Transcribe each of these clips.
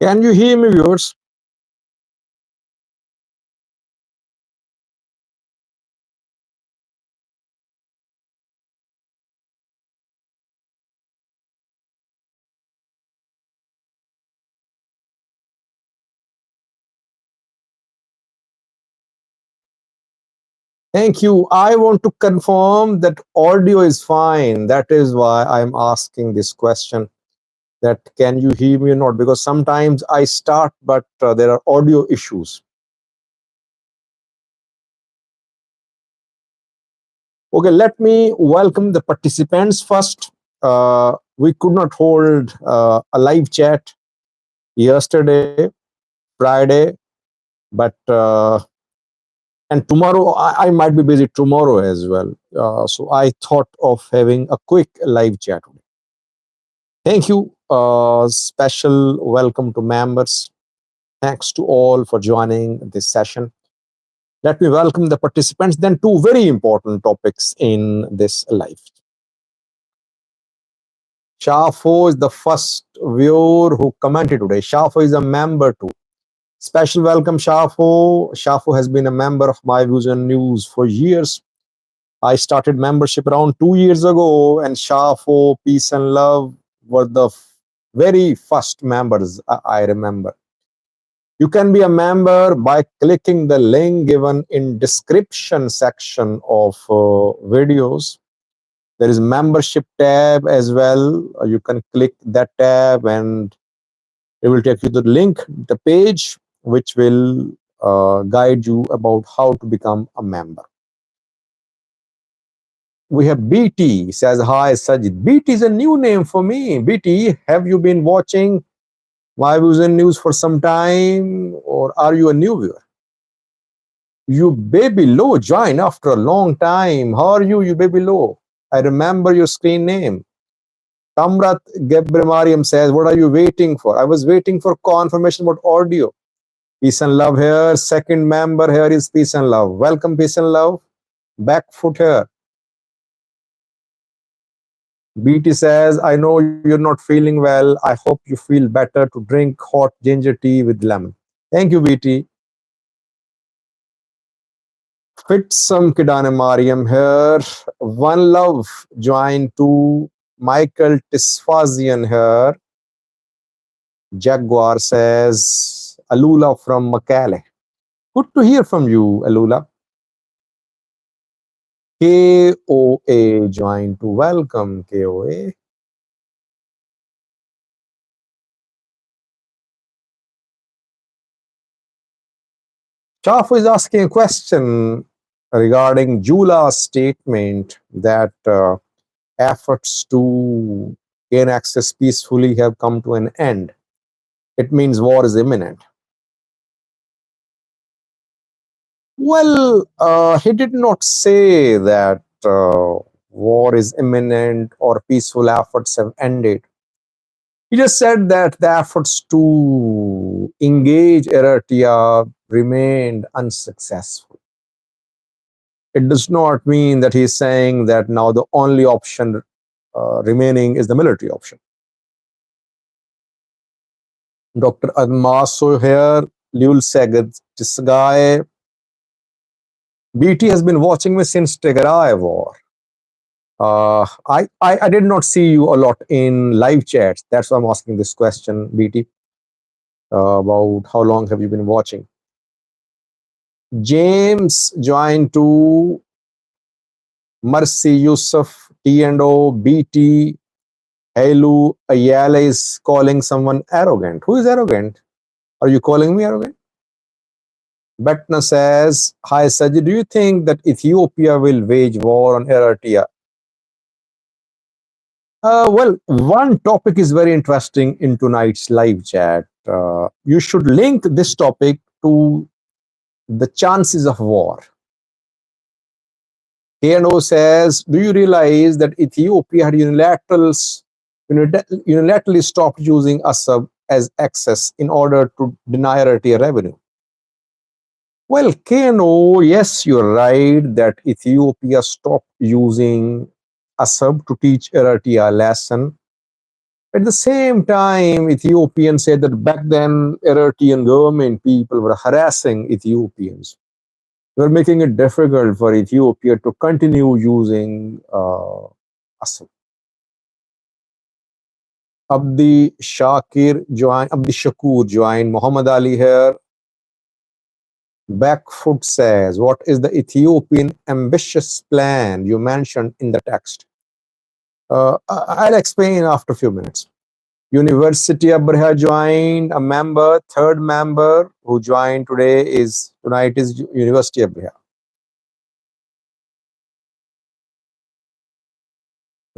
Can you hear me, viewers? Thank you. I want to confirm that audio is fine. That is why I'm asking this question. That can you hear me or not? Because sometimes I start, but there are audio issues. Okay, let me welcome the participants first. We could not hold a live chat yesterday, Friday, but and tomorrow I might be busy tomorrow as well. So I thought of having a quick live chat. Thank you. Special welcome to members. Thanks to all for joining this session. Let me welcome the participants. Then two very important topics in this live. Shafo is the first viewer who commented today. Shafo is a member too. Special welcome, Shafo. Shafo has been a member of My Views and News for years. I started membership around 2 years ago, and Shafo, Peace and Love were the very first members I remember. You can be a member by clicking the link given in description section of videos. There is membership tab as well. You can click that tab and it will take you to the link, the page, which will guide you about how to become a member. We have BT says, hi, Sajid. BT is a new name for me. BT, have you been watching My Views and News for some time, or are you a new viewer? You baby low join after a long time. How are you baby low? I remember your screen name. Tamrat Gebrimariam says, what are you waiting for? I was waiting for confirmation about audio. Peace and Love here. Second member here is Peace and Love. Welcome, Peace and Love. Back foot here. BT says, I know you're not feeling well. I hope you feel better to drink hot ginger tea with lemon. Thank you, BT. Fitsum Kidane Mariam here. One Love joined to Michael Tisfazian here. Jaguar says, Alula from Makale. Good to hear from you, Alula. KOA joined to welcome KOA. Chafu is asking a question. regarding Jula's statement that efforts to gain access peacefully have come to an end. It means war is imminent. Well, he did not say that war is imminent or peaceful efforts have ended. He just said that the efforts to engage Eritrea remained unsuccessful. It does not mean that he's saying that now the only option remaining is the military option. Dr. Admaso here, Liul Seged, this guy, BT has been watching me since Tigray war. I did not see you a lot in live chats. That's why I'm asking this question, BT, about how long have you been watching. James joined to Mercy Yusuf, T&O, BT, Helu, Ayala is calling someone arrogant. Who is arrogant? Are you calling me arrogant? Betna says, hi Sajid, do you think that Ethiopia will wage war on Eritrea? Well, one topic is very interesting in tonight's live chat. You should link this topic to the chances of war. KNO says, do you realize that Ethiopia had unilaterally stopped using Assab as access in order to deny Eritrea revenue? Well, KNO, yes, you're right that Ethiopia stopped using Assab to teach Eritrea a lesson. At the same time, Ethiopians said that back then, Eritrean government people were harassing Ethiopians. They were making it difficult for Ethiopia to continue using Assam. Abdi Shakur joined. Muhammad Ali here. Backfoot says, what is the Ethiopian ambitious plan you mentioned in the text? I'll explain after a few minutes. University Abraha joined, a member, third member who joined tonight is University Abraha.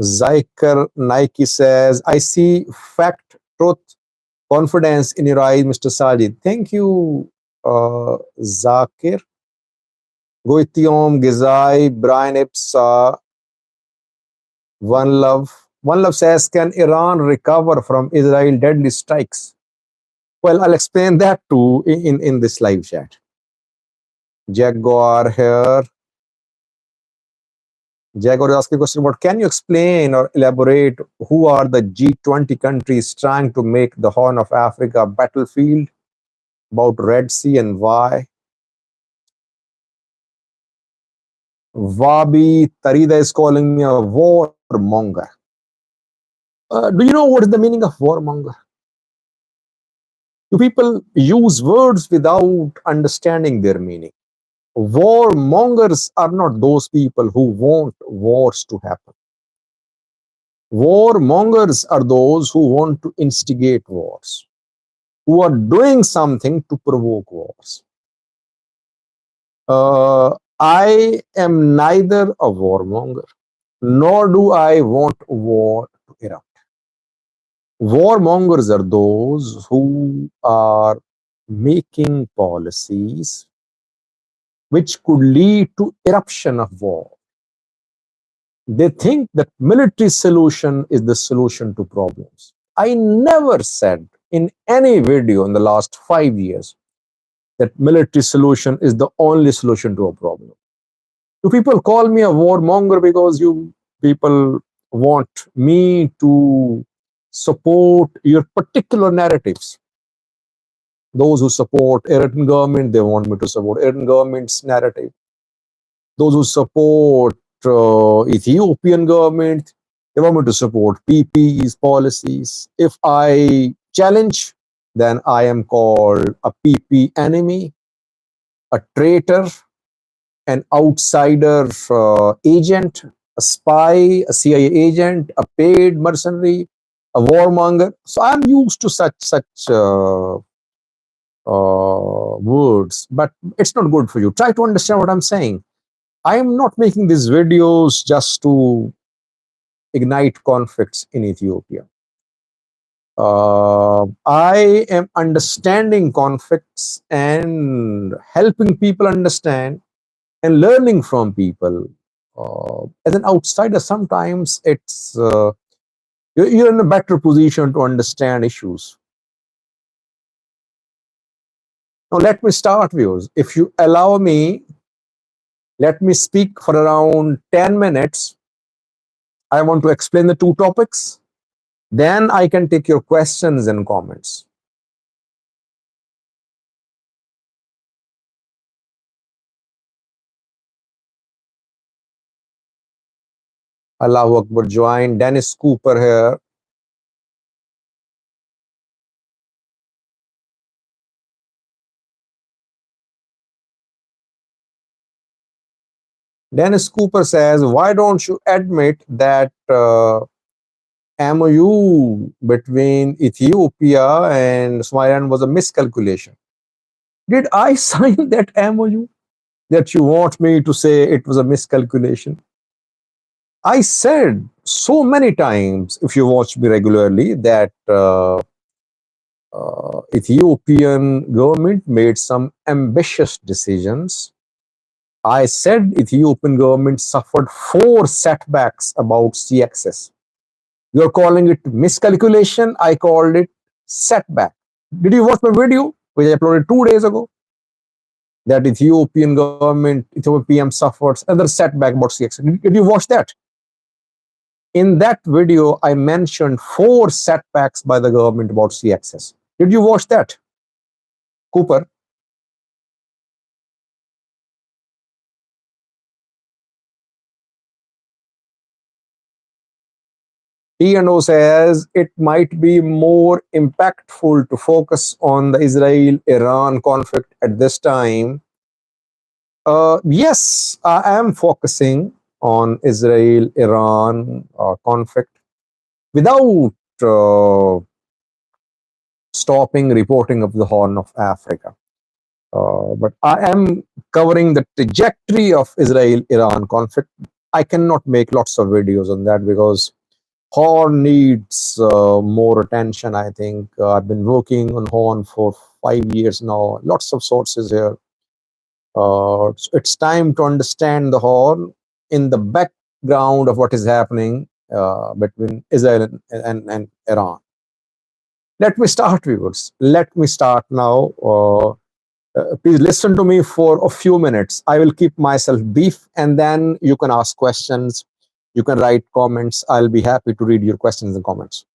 Zyker Nike says, I see fact, truth, confidence in your eyes, Mr. Sajid. Thank you, Zakir. Goitiom, Gizai, Brian Ipsa, One Love. One Love says, can Iran recover from Israel deadly strikes? Well, I'll explain that too in this live chat. Jaguar here. Jaguar is asking a question about, can you explain or elaborate who are the G20 countries trying to make the Horn of Africa a battlefield, about Red Sea and why? Wabi Tarida is calling me a warmonger. Do you know what is the meaning of warmonger? Do people use words without understanding their meaning? Warmongers are not those people who want wars to happen. Warmongers are those who want to instigate wars, who are doing something to provoke wars. I am neither a warmonger, nor do I want war to erupt. Warmongers are those who are making policies which could lead to eruption of war. They think that military solution is the solution to problems. I never said in any video in the last 5 years that military solution is the only solution to a problem. Do people call me a warmonger because you people want me to support your particular narratives? Those who support Eritrean government, they want me to support Eritrean government's narrative. Those who support Ethiopian government, they want me to support PP's policies. If I challenge, then I am called a PP enemy, a traitor, an outsider agent, a spy, a CIA agent, a paid mercenary, a warmonger. So I'm used to such words, but it's not good for you. Try to understand what I'm saying. I am not making these videos just to ignite conflicts in Ethiopia. I am understanding conflicts and helping people understand and learning from people. As an outsider, sometimes you're in a better position to understand issues. Now, let me start, viewers. If you allow me, let me speak for around 10 minutes. I want to explain the two topics. Then I can take your questions and comments. Allahu Akbar, join. Dennis Cooper here. Dennis Cooper says, why don't you admit that MOU between Ethiopia and Somaliland was a miscalculation? Did I sign that MOU that you want me to say it was a miscalculation? I said so many times, if you watch me regularly, that Ethiopian government made some ambitious decisions. I said Ethiopian government suffered 4 setbacks about sea access. You're calling it miscalculation. I called it setback. Did you watch my video, which I uploaded 2 days ago? That Ethiopian government, Ethiopian PM suffers another setback about sea access. Did you watch that? In that video, I mentioned 4 setbacks by the government about sea access. Did you watch that, Cooper? T&O says it might be more impactful to focus on the Israel-Iran conflict at this time. Yes, I am focusing on Israel-Iran conflict without stopping reporting of the Horn of Africa. But I am covering the trajectory of Israel-Iran conflict. I cannot make lots of videos on that because Horn needs more attention, I think. I've been working on Horn for 5 years now. Lots of sources here. So it's time to understand the Horn in the background of what is happening between Israel and Iran. Let me start, viewers. Let me start now. Please listen to me for a few minutes. I will keep myself brief and then you can ask questions. You can write comments. I'll be happy to read your questions and comments.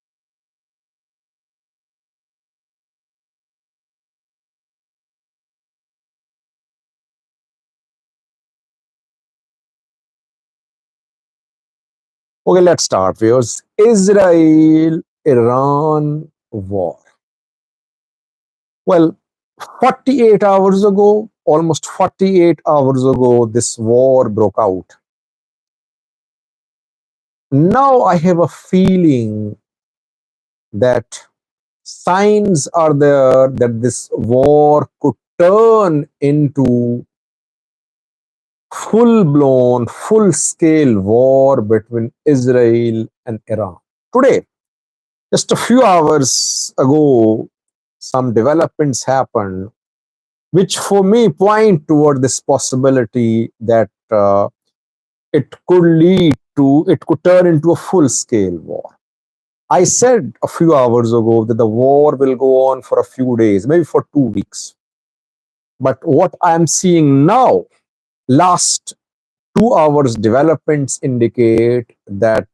Okay, let's start, viewers. Israel-Iran war. Well, 48 hours ago, almost 48 hours ago, this war broke out. Now I have a feeling that signs are there that this war could turn into full-blown, full-scale war between Israel and Iran. Today, just a few hours ago, some developments happened which for me point toward this possibility that it could turn into a full-scale war. I said a few hours ago that the war will go on for a few days, maybe for 2 weeks. But what I'm seeing now, last 2 hours developments indicate that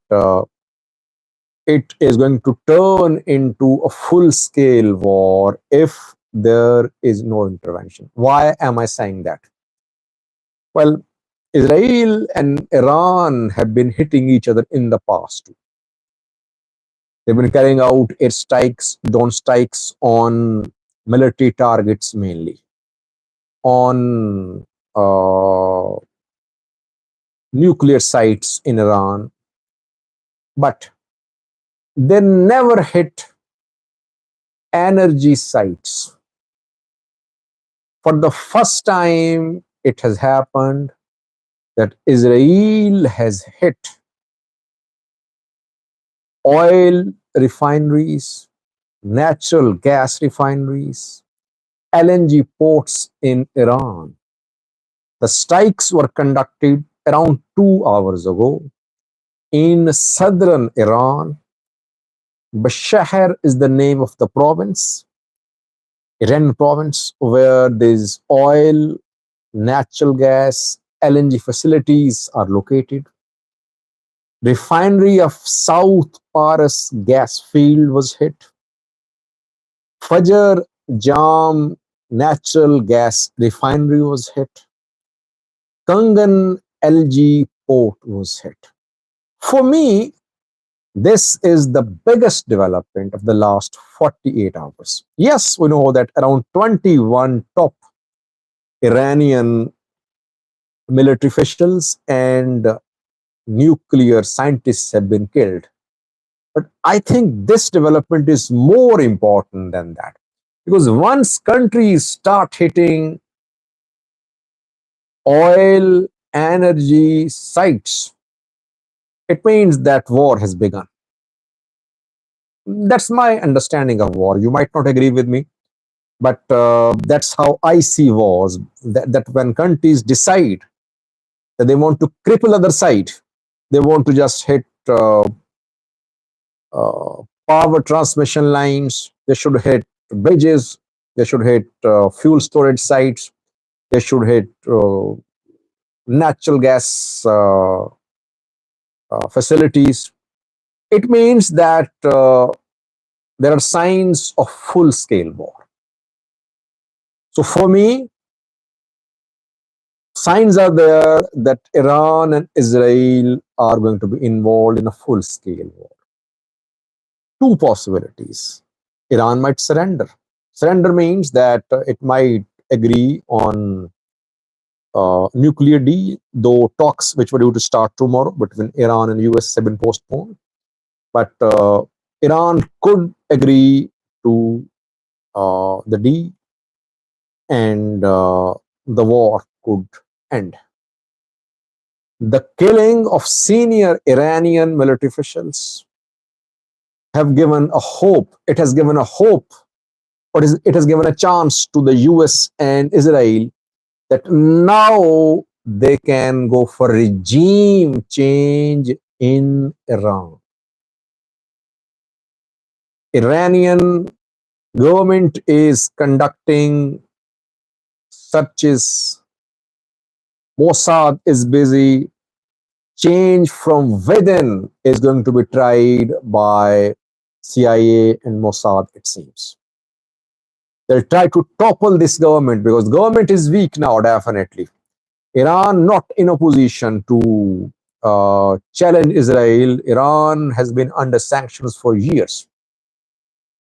it is going to turn into a full-scale war if there is no intervention. Why am I saying that? Well, Israel and Iran have been hitting each other in the past too. They've been carrying out airstrikes, drone strikes on military targets mainly, on nuclear sites in Iran, but they never hit energy sites. For the first time it has happened that Israel has hit oil refineries, natural gas refineries, LNG ports in Iran. The strikes were conducted around 2 hours ago in southern Iran. Bashar is the name of the province, Iran province, where these oil, natural gas, LNG facilities are located. Refinery of South Paras gas field was hit. Fajr Jam natural gas refinery was hit. Kangan LG port was hit. For me, this is the biggest development of the last 48 hours. Yes, we know that around 21 top Iranian military officials and nuclear scientists have been killed. But I think this development is more important than that. Because once countries start hitting oil, energy sites, it means that war has begun. That's my understanding of war. You might not agree with me, but that's how I see wars. That when countries decide that they want to cripple other side, they want to just hit power transmission lines, they should hit bridges, they should hit fuel storage sites, they should hit natural gas facilities. It means that there are signs of full scale war. So for me, signs are there that Iran and Israel are going to be involved in a full scale war. Two possibilities. Iran might surrender. Surrender means that it might agree on nuclear deal, though talks which were due to start tomorrow between Iran and US have been postponed. But Iran could agree to the deal, and the war could end. The killing of senior Iranian military officials have given a hope. It has given a hope, or it has given a chance to the US and Israel that now they can go for regime change in Iran. Iranian government is conducting searches. Mossad is busy. Change from within is going to be tried by CIA and Mossad, it seems. They'll try to topple this government because government is weak now, definitely. Iran not in a position to challenge Israel. Iran has been under sanctions for years.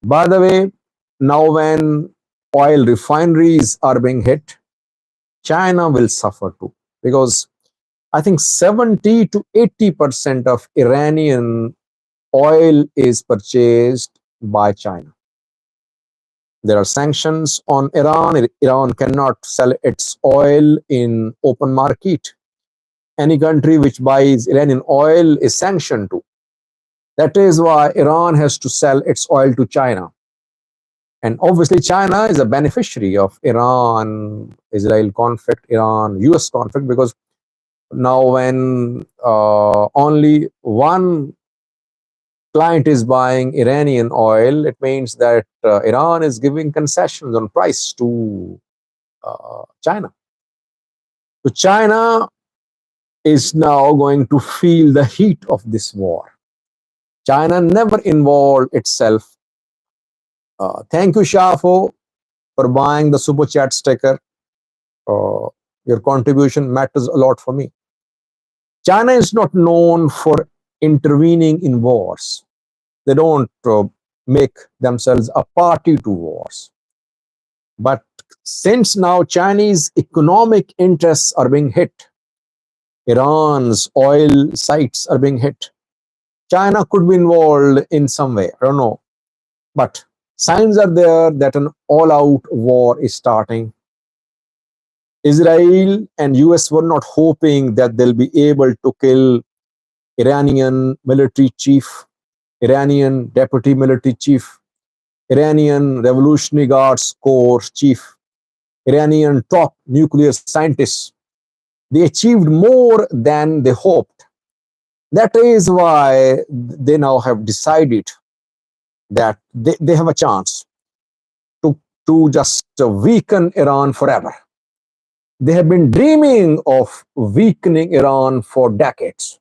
By the way, now when oil refineries are being hit, China will suffer too, because I think 70 to 80% of Iranian oil is purchased by China. There are sanctions on Iran. Iran cannot sell its oil in open market. Any country which buys Iranian oil is sanctioned too. That is why Iran has to sell its oil to China. And obviously, China is a beneficiary of Iran-Israel conflict, Iran-US conflict, because now when only one client is buying Iranian oil, it means that Iran is giving concessions on price to China. So China is now going to feel the heat of this war. China never involved itself. Thank you, Shafo, for buying the super chat sticker. Your contribution matters a lot for me. China is not known for intervening in wars. They don't make themselves a party to wars. But since now Chinese economic interests are being hit, Iran's oil sites are being hit, China could be involved in some way. I don't know. But signs are there that an all-out war is starting. Israel and US were not hoping that they'll be able to kill Iranian military chief, Iranian deputy military chief, Iranian Revolutionary Guards Corps chief, Iranian top nuclear scientists. They achieved more than they hoped. That is why they now have decided that they have a chance to, to just weaken Iran forever. They have been dreaming of weakening Iran for decades.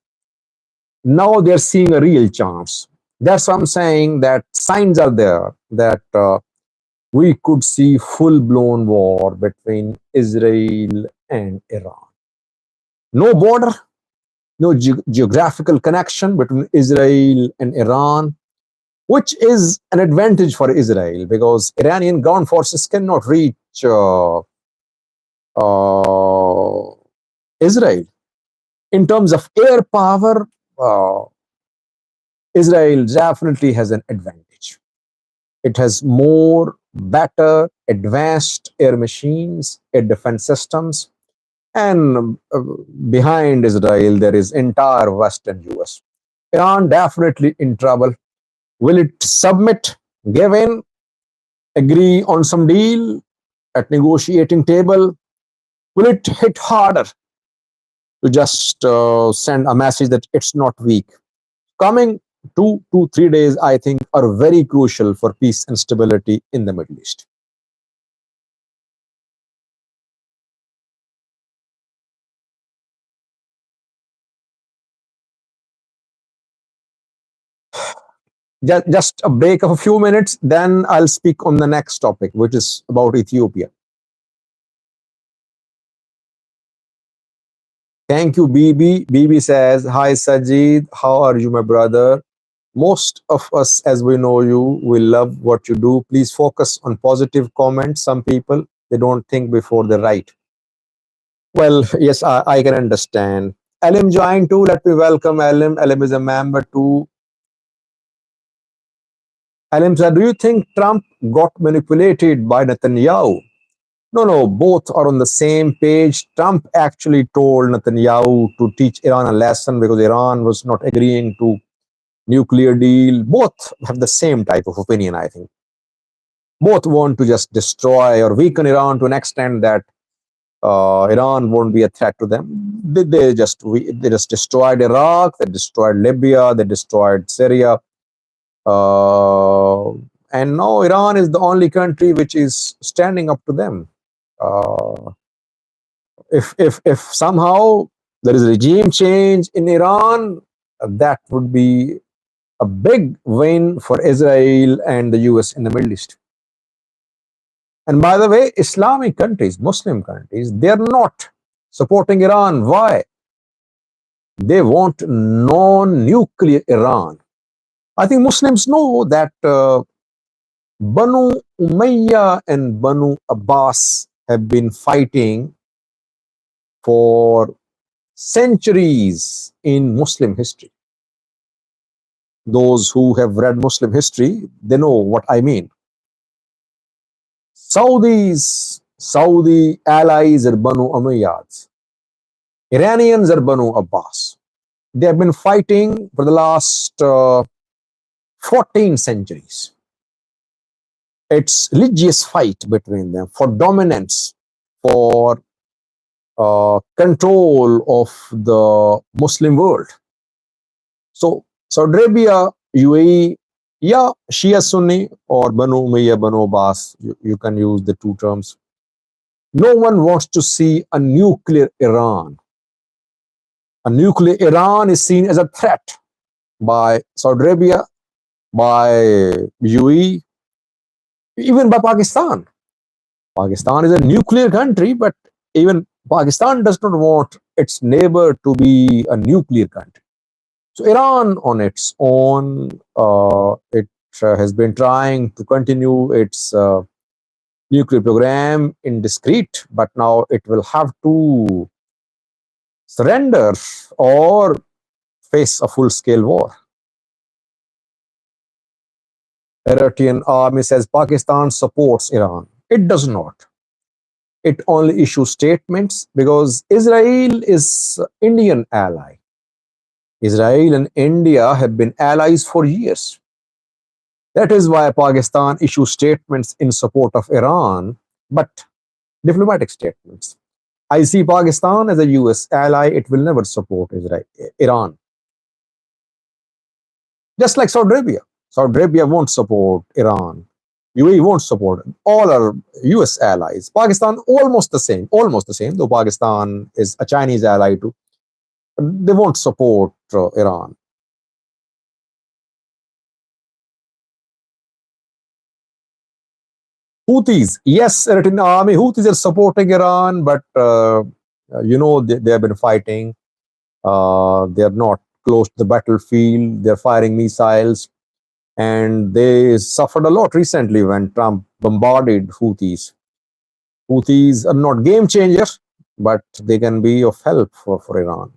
Now they're seeing a real chance. That's why I'm saying that signs are there that we could see full-blown war between Israel and Iran. No border, no geographical connection between Israel and Iran, which is an advantage for Israel because Iranian ground forces cannot reach uh, Israel. In terms of air power, uh, Israel definitely has an advantage. It has more, better, advanced air machines, air defense systems, and behind Israel there is entire Western US. Iran definitely in trouble. Will it submit, give in, agree on some deal at negotiating table? Will it hit harder to just send a message that it's not weak? Coming 2 to 3 days, I think, are very crucial for peace and stability in the Middle East. Just a break of a few minutes, then I'll speak on the next topic, which is about Ethiopia. Thank you, BB. BB says, Hi, Sajid. How are you, my brother? Most of us, as we know you, we love what you do. Please focus on positive comments. Some people, they don't think before they write. Well, yes, I can understand. Alim joined too. Let me welcome Alim. Alim is a member too. Alim said, do you think Trump got manipulated by Netanyahu? No, no, both are on the same page. Trump actually told Netanyahu to teach Iran a lesson because Iran was not agreeing to nuclear deal. Both have the same type of opinion, I think. Both want to just destroy or weaken Iran to an extent that Iran won't be a threat to them. They just destroyed Iraq, they destroyed Libya, they destroyed Syria, uh, and now Iran is the only country which is standing up to them. Uh, if somehow there is a regime change in Iran, that would be a big win for Israel and the US in the Middle East. And by the way, Islamic countries, Muslim countries, they are not supporting Iran. Why? They want non-nuclear Iran. I think Muslims know that Banu Umayyah and Banu Abbas have been fighting for centuries in Muslim history. Those who have read Muslim history, they know what I mean. Saudi allies are Banu Umayyads. Iranians are Banu Abbas. They have been fighting for the last 14 centuries. It's religious fight between them for dominance, for control of the Muslim world. So Saudi Arabia, UAE, yeah, Shia Sunni or Banu Umayyah, Banu Abbas, you can use the two terms. No one wants to see a nuclear Iran. A nuclear Iran is seen as a threat by Saudi Arabia, by UAE, even by Pakistan. Pakistan is a nuclear country, but even Pakistan does not want its neighbor to be a nuclear country. So Iran, on its own, it has been trying to continue its nuclear program in discreet, but now it will have to surrender or face a full-scale war. Iranian army says Pakistan supports Iran. It does not. It only issues statements because Israel is Indian ally. Israel and India have been allies for years. That is why Pakistan issues statements in support of Iran, but diplomatic statements. I see Pakistan as a US ally. It will never support Iran. Just like Saudi Arabia. Saudi Arabia won't support Iran. UAE won't support it. All are US allies. Pakistan, almost the same, though Pakistan is a Chinese ally too. They won't support Iran. Houthis, yes, Eritrean army. Houthis are supporting Iran, but they have been fighting. They are not close to the battlefield. They're firing missiles, and they suffered a lot recently when Trump bombarded Houthis. Houthis are not game changers, but they can be of help for Iran.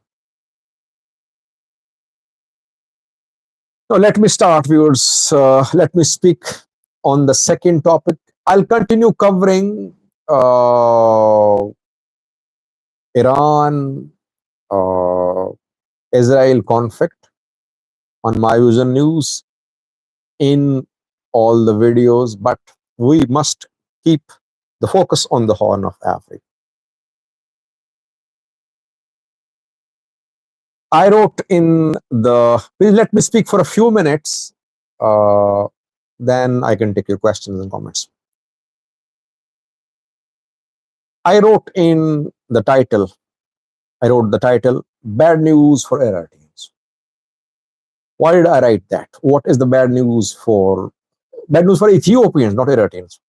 Now, let me start, viewers. Let me speak on the second topic. I'll continue covering Iran Israel conflict on my vision news in all the videos, but we must keep the focus on the Horn of Africa. I wrote in the, please let me speak for a few minutes, then I can take your questions and comments. I wrote in the title, Bad News for Eritreans. Why did I write that? What is the bad news for Ethiopians, not Eritreans?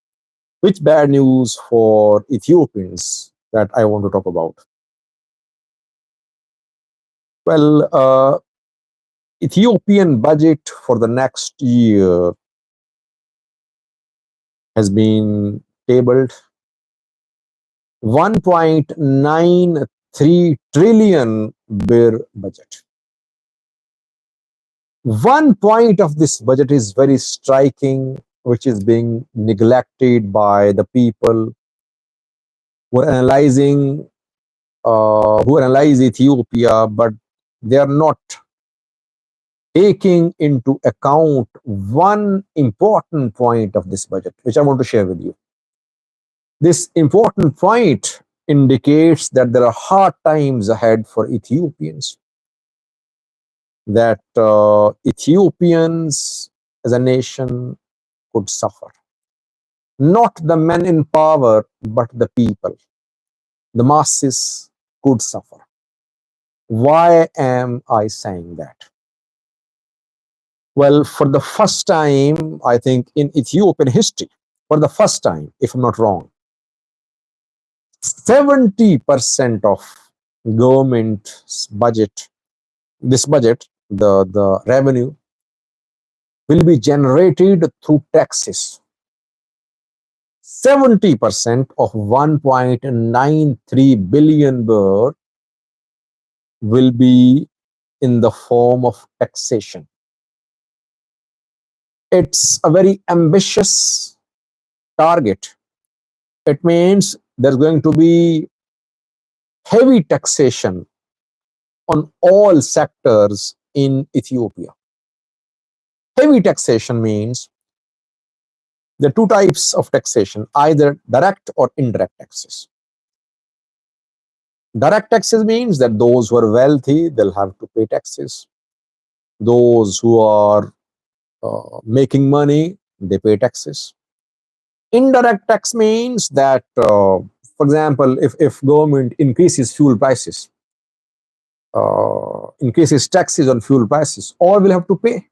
Which bad news for Ethiopians that I want to talk about? Well, Ethiopian budget for the next year has been tabled. 1.93 trillion birr budget. One point of this budget is very striking, which is being neglected by the people who are analyzing, who analyze Ethiopia, but they are not taking into account one important point of this budget, which I want to share with you. This important point indicates that there are hard times ahead for Ethiopians, that Ethiopians as a nation could suffer. Not the men in power, but the people, the masses could suffer. Why am I saying that? Well, for the first time, I think in Ethiopian history, for the first time, if I'm not wrong, 70% of government's budget, this budget, the revenue, will be generated through taxes. 70% of 1.93 billion birr will be in the form of taxation. It's a very ambitious target. It means there's going to be heavy taxation on all sectors in Ethiopia. Heavy taxation means there are two types of taxation, either direct or indirect taxes. Direct taxes means that those who are wealthy, they'll have to pay taxes. Those who are making money, they pay taxes. Indirect tax means that, for example, if government increases fuel prices, increases taxes on fuel prices, all will have to pay.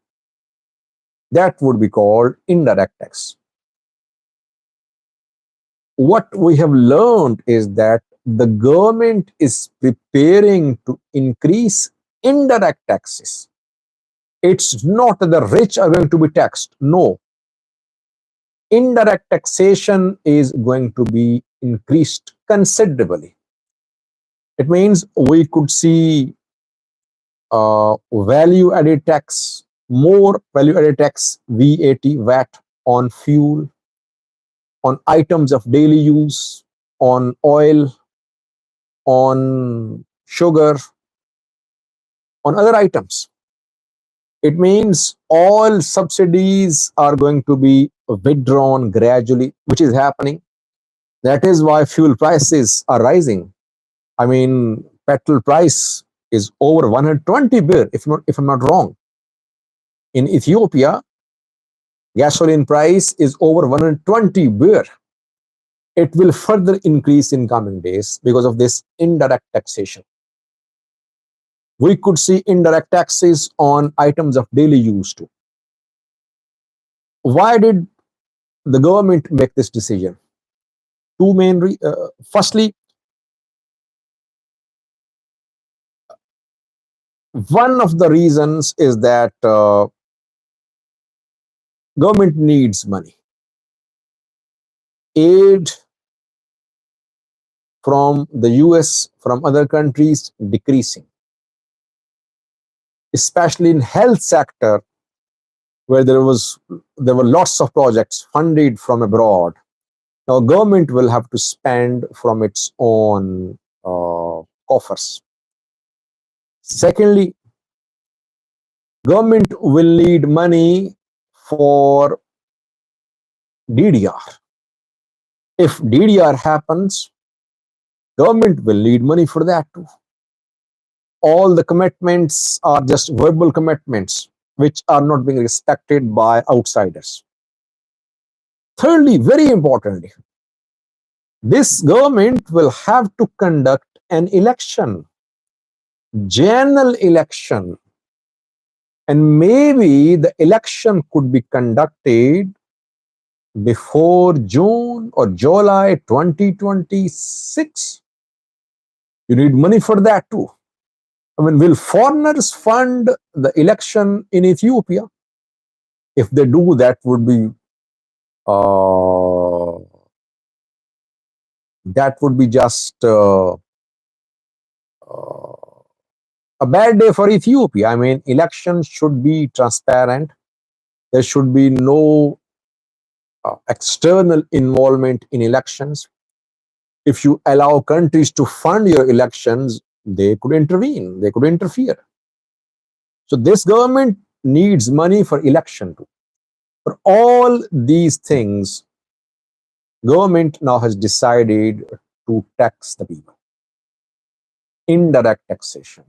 That would be called indirect tax. What we have learned is that the government is preparing to increase indirect taxes. It's not that the rich are going to be taxed. No. Indirect taxation is going to be increased considerably. It means we could see value added tax, more value added tax, VAT, VAT on fuel, on items of daily use, on oil, on sugar, on other items. It means all subsidies are going to be withdrawn gradually, which is happening. That is why fuel prices are rising. I mean, petrol price is over 120 bir, if I'm not wrong. In Ethiopia, gasoline price is over 120 bir. It will further increase in coming days because of this indirect taxation. We could see indirect taxes on items of daily use too. Why did the government make this decision? Two main firstly, one of the reasons is that government needs money. Aid from the US, from other countries, decreasing, especially in health sector, where there were lots of projects funded from abroad. Now government will have to spend from its own coffers. Secondly, government will need money for DDR. If DDR happens, government will need money for that too. All the commitments are just verbal commitments, which are not being respected by outsiders. Thirdly, very importantly, this government will have to conduct an election, general election, and maybe the election could be conducted before June or July 2026. You need money for that too. I mean, will foreigners fund the election in Ethiopia? If they do, uh, that would be just a bad day for Ethiopia. I mean, elections should be transparent. There should be no external involvement in elections. If you allow countries to fund your elections, they could intervene, they could interfere. So this government needs money for election too. For all these things, government now has decided to tax the people. Indirect taxation.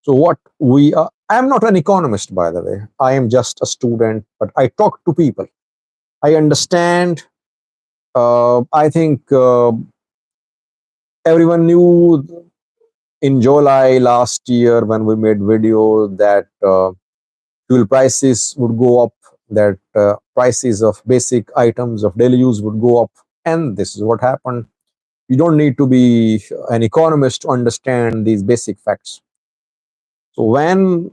So what we are, I am not an economist, by the way. I am just a student, but I talk to people. I understand. I think everyone knew in July last year when we made video that fuel prices would go up, that prices of basic items of daily use would go up, and this is what happened. You don't need to be an economist to understand these basic facts. So when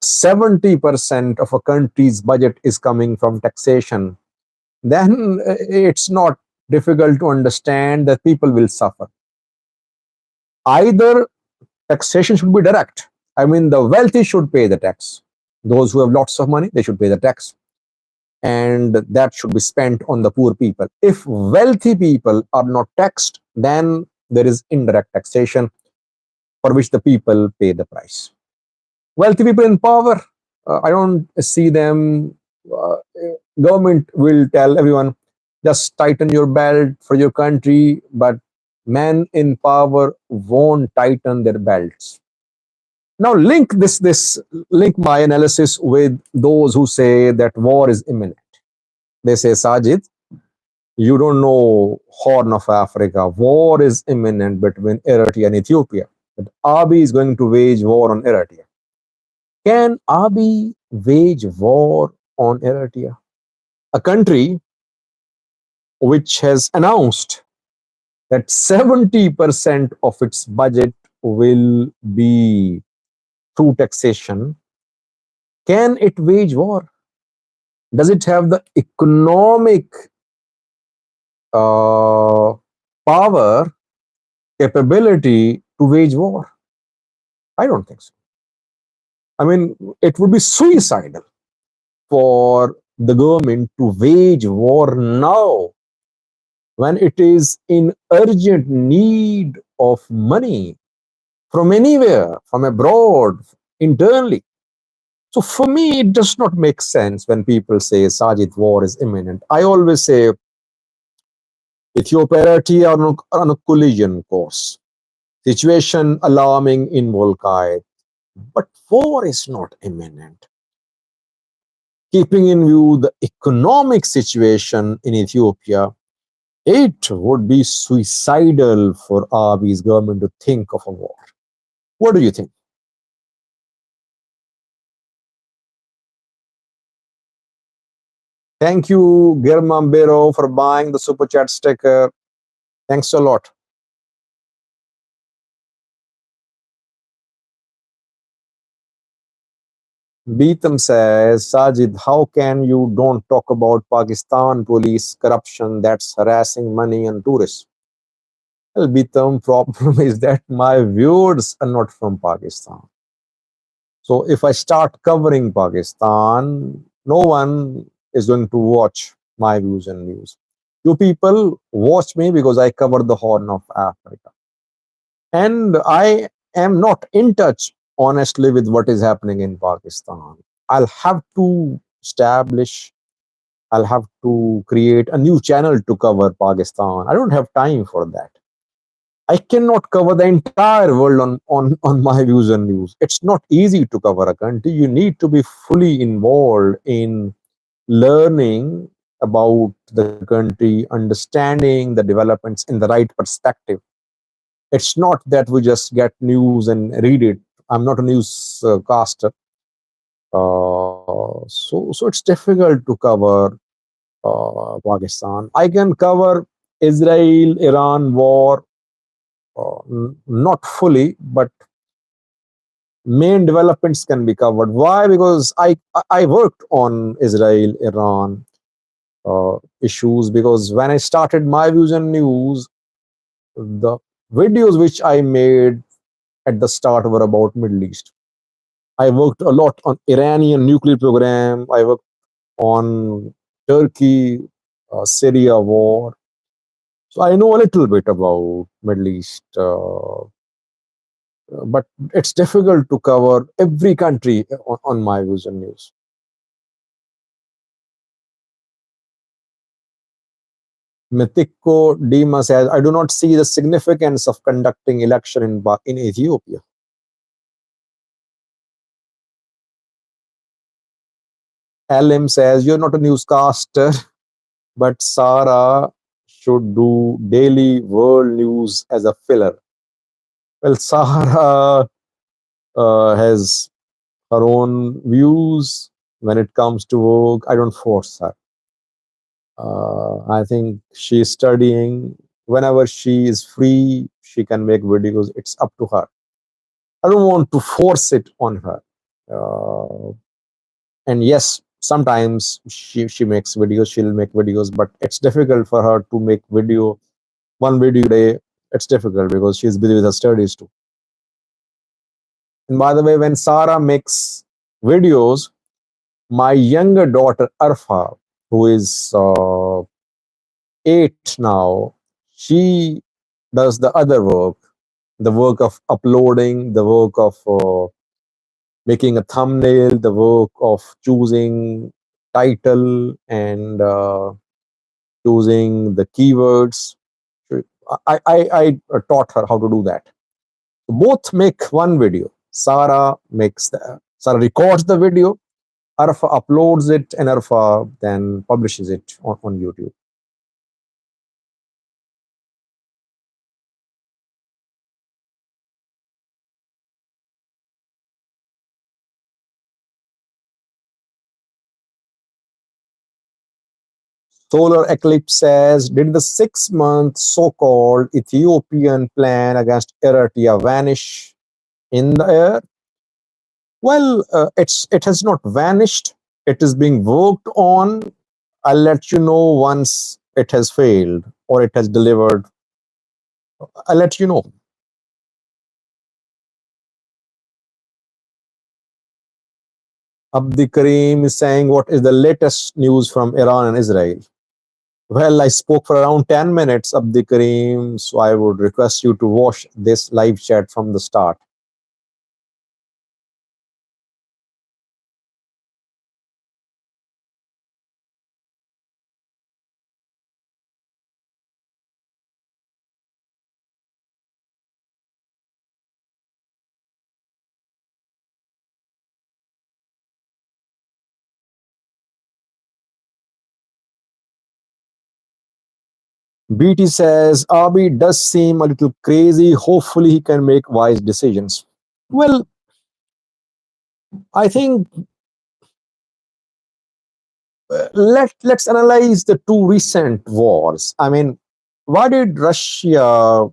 70% of a country's budget is coming from taxation, then it's not difficult to understand that people will suffer. Either taxation should be direct. I mean, the wealthy should pay the tax. Those who have lots of money, they should pay the tax. And that should be spent on the poor people. If wealthy people are not taxed, then there is indirect taxation for which the people pay the price. Wealthy people in power, I don't see them. Government will tell everyone, just tighten your belt for your country, but men in power won't tighten their belts. Now link link my analysis with those who say that war is imminent. They say, Sajid, you don't know Horn of Africa. War is imminent between Eritrea and Ethiopia. But Abiy is going to wage war on Eritrea. Can Abiy wage war on Eritrea? A country which has announced that 70% of its budget will be through taxation. Can it wage war? Does it have the economic power, capability to wage war? I don't think so. I mean, it would be suicidal for the government to wage war now when it is in urgent need of money from anywhere, from abroad, internally. So for me, it does not make sense when people say Sajid war is imminent. I always say Ethiopia are on a collision course. Situation alarming in Volkai, but war is not imminent. Keeping in view the economic situation in Ethiopia, it would be suicidal for Abiy's government to think of a war. What do you think? Thank you, German Bero, for buying the super chat sticker. Thanks a lot. Beetham says, Sajid, how can you don't talk about Pakistan police corruption that's harassing money and tourists? Well, Beetham, problem is that my viewers are not from Pakistan. So if I start covering Pakistan, no one is going to watch my views and news. You people watch me because I cover the Horn of Africa. And I am not in touch, honestly, with what is happening in Pakistan. I'll have to establish, I'll have to create a new channel to cover Pakistan. I don't have time for that. I cannot cover the entire world on my views and news. It's not easy to cover a country. You need to be fully involved in learning about the country, understanding the developments in the right perspective. It's not that we just get news and read it. I'm not a newscaster. So it's difficult to cover Pakistan. I can cover Israel Iran war, not fully, but main developments can be covered. Why? Because I worked on Israel Iran issues, because when I started my views and news, the videos which I made at the start were about Middle East. I worked a lot on Iranian nuclear program. I worked on Turkey, Syria war. So I know a little bit about Middle East, but it's difficult to cover every country on my views and news. Mithiko Dima says, I do not see the significance of conducting election in Ethiopia. LM says, you're not a newscaster, but Sarah should do daily world news as a filler. Well, Sarah has her own views when it comes to work. I don't force her. I think she's studying. Whenever she is free, she can make videos. It's up to her. I don't want to force it on her. Uh, and yes, sometimes she makes videos. She'll make videos, but it's difficult for her to make one video a day. It's difficult because she's busy with her studies too. And by the way, when Sarah makes videos, my younger daughter Arfa, who is 8 now, she does the other work, the work of uploading, the work of making a thumbnail, the work of choosing title and choosing the keywords. I taught her how to do that. Both make one video. Sarah records the video, Arfa uploads it, and Arfa then publishes it on YouTube. Solar eclipse says, did the 6 month so-called Ethiopian plan against Eritrea vanish in the air? Well, it has not vanished. It is being worked on. I'll let you know once it has failed or it has delivered. I'll let you know. Abdi Karim is saying, what is the latest news from Iran and Israel? Well, I spoke for around 10 minutes, Abdi Kareem, so I would request you to watch this live chat from the start. BT says, Abi does seem a little crazy. Hopefully, he can make wise decisions. Well, I think let's analyze the two recent wars. I mean, why did Russia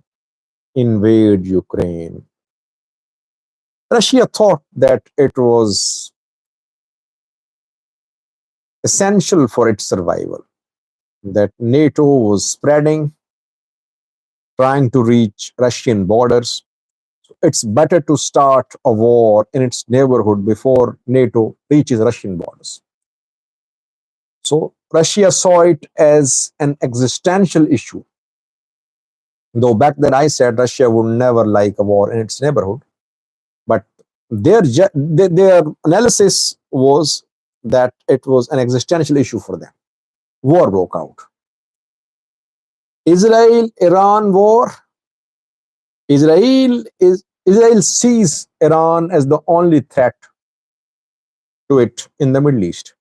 invade Ukraine? Russia thought that it was essential for its survival, that NATO was spreading, trying to reach Russian borders. It's better to start a war in its neighborhood before NATO reaches Russian borders. So Russia saw it as an existential issue. Though back then I said Russia would never like a war in its neighborhood, but their analysis was that it was an existential issue for them. War broke out. Israel-Iran war. Israel sees Iran as the only threat to it in the Middle East.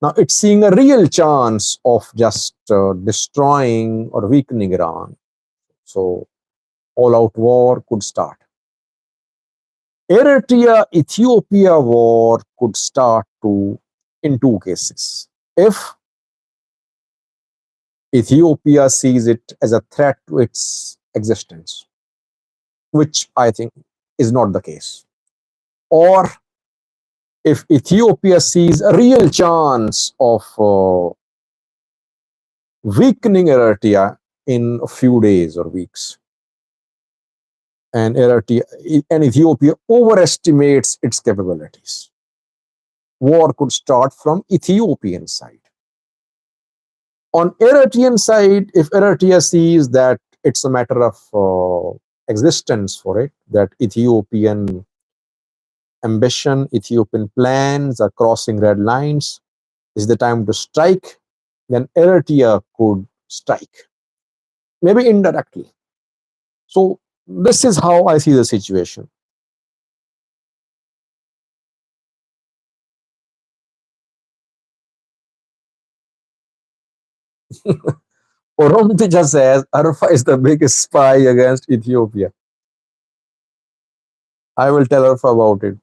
Now it's seeing a real chance of just destroying or weakening Iran. So all-out war could start. Eritrea Ethiopia war could start to in two cases. If Ethiopia sees it as a threat to its existence, which I think is not the case, or if Ethiopia sees a real chance of weakening Eritrea in a few days or weeks, and Ethiopia overestimates its capabilities, war could start from Ethiopian side. On Eritrean side, if Eritrea sees that it's a matter of existence for it, that Ethiopian ambition, Ethiopian plans are crossing red lines, is the time to strike, then Eritrea could strike, maybe indirectly. So this is how I see the situation. Oromtija says Arfa is the biggest spy against Ethiopia. I will tell Arfa about it.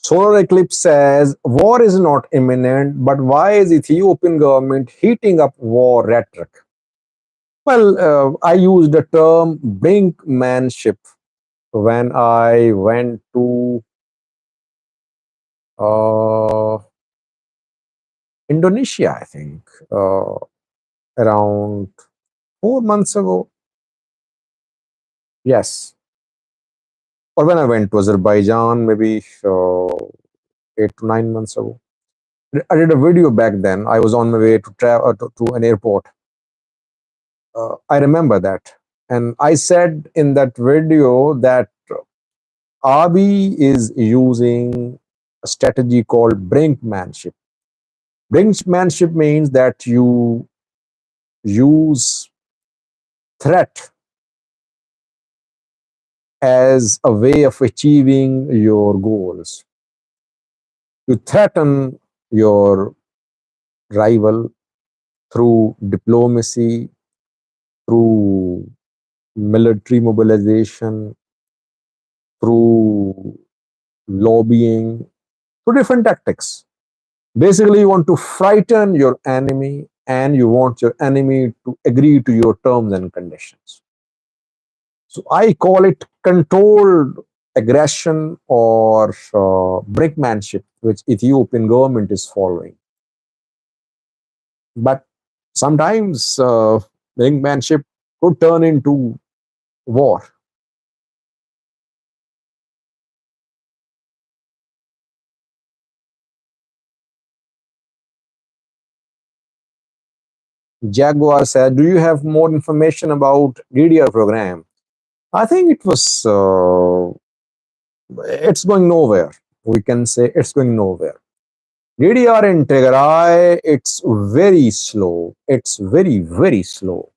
Solar eclipse says war is not imminent, but why is Ethiopian government heating up war rhetoric? Well, I used the term brinkmanship when I went to uh, Indonesia, I think, around 4 months ago. Yes. Or when I went to Azerbaijan, maybe 8 to 9 months ago. I did a video back then. I was on my way to travel to an airport. I remember that. And I said in that video that Abi is using a strategy called brinkmanship. Brinkmanship means that you use threat as a way of achieving your goals. You threaten your rival through diplomacy, through military mobilization, through lobbying, through different tactics. Basically, you want to frighten your enemy and you want your enemy to agree to your terms and conditions. So I call it controlled aggression or brinkmanship, which Ethiopian government is following. But sometimes brinkmanship could turn into war. Jaguar said, "Do you have more information about DDR program?" I think it's going nowhere. We can say it's going nowhere. DDR in Tigray, it's very slow. It's very, very slow.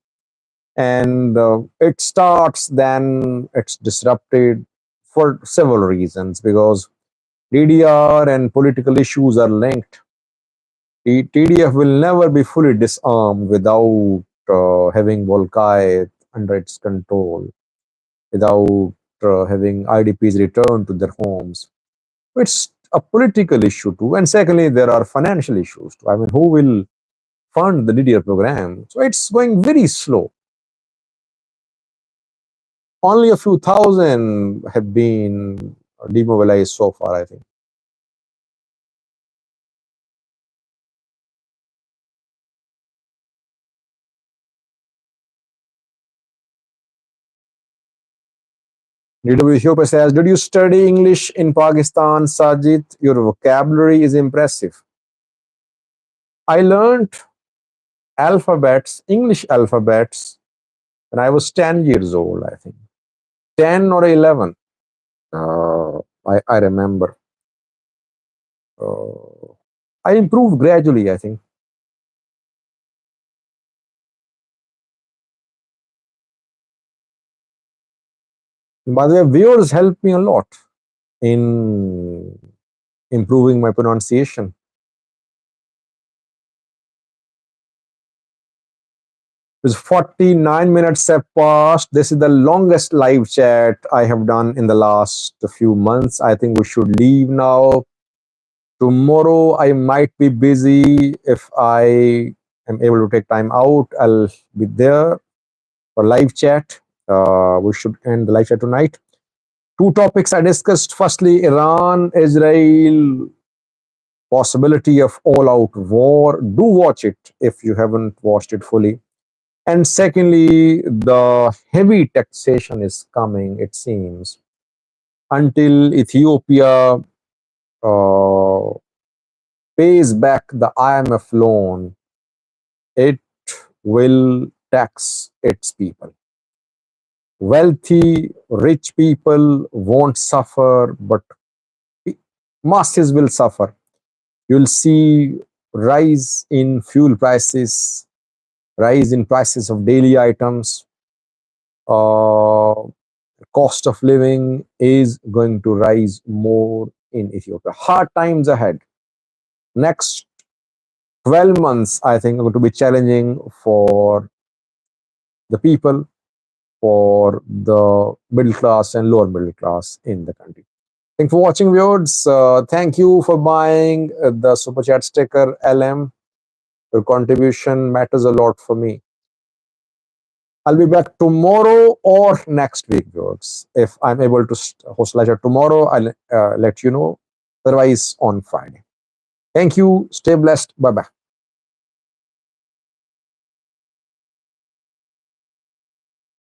And it starts, then it's disrupted for several reasons because DDR and political issues are linked. The TDF will never be fully disarmed without having Volkai under its control, without having IDPs return to their homes. It's a political issue too. And secondly, there are financial issues too. I mean, who will fund the DDR program? So it's going very slow. Only a few thousand have been demobilized so far, I think. DW Ethiopia says, "Did you study English in Pakistan, Sajid? Your vocabulary is impressive." I learned alphabets, English alphabets, when I was 10 years old, I think. 10 or 11. I remember. Uh, I improved gradually, I think. By the way, viewers helped me a lot in improving my pronunciation. It's 49 minutes have passed. This is the longest live chat I have done in the last few months. I think we should leave now. Tomorrow I might be busy. If I am able to take time out, I'll be there for live chat. We should end the live chat tonight. Two topics I discussed. Firstly, Iran, Israel, possibility of all-out war. Do watch it if you haven't watched it fully. And secondly, the heavy taxation is coming, it seems, until Ethiopia uh, pays back the IMF loan. It will tax its people. Wealthy, rich people won't suffer, but masses will suffer. You'll see rise in fuel prices, rise in prices of daily items. Uh, Cost of living is going to rise more in Ethiopia. Hard times ahead. Next 12 months, I think, are going to be challenging for the people, for the middle class and lower middle class in the country. Thanks for watching, viewers. Thank you for buying the Super Chat sticker LM. Your contribution matters a lot for me. I'll be back tomorrow or next week, viewers. If I'm able to host lecture tomorrow, I'll let you know. Otherwise, on Friday. Thank you. Stay blessed. Bye bye.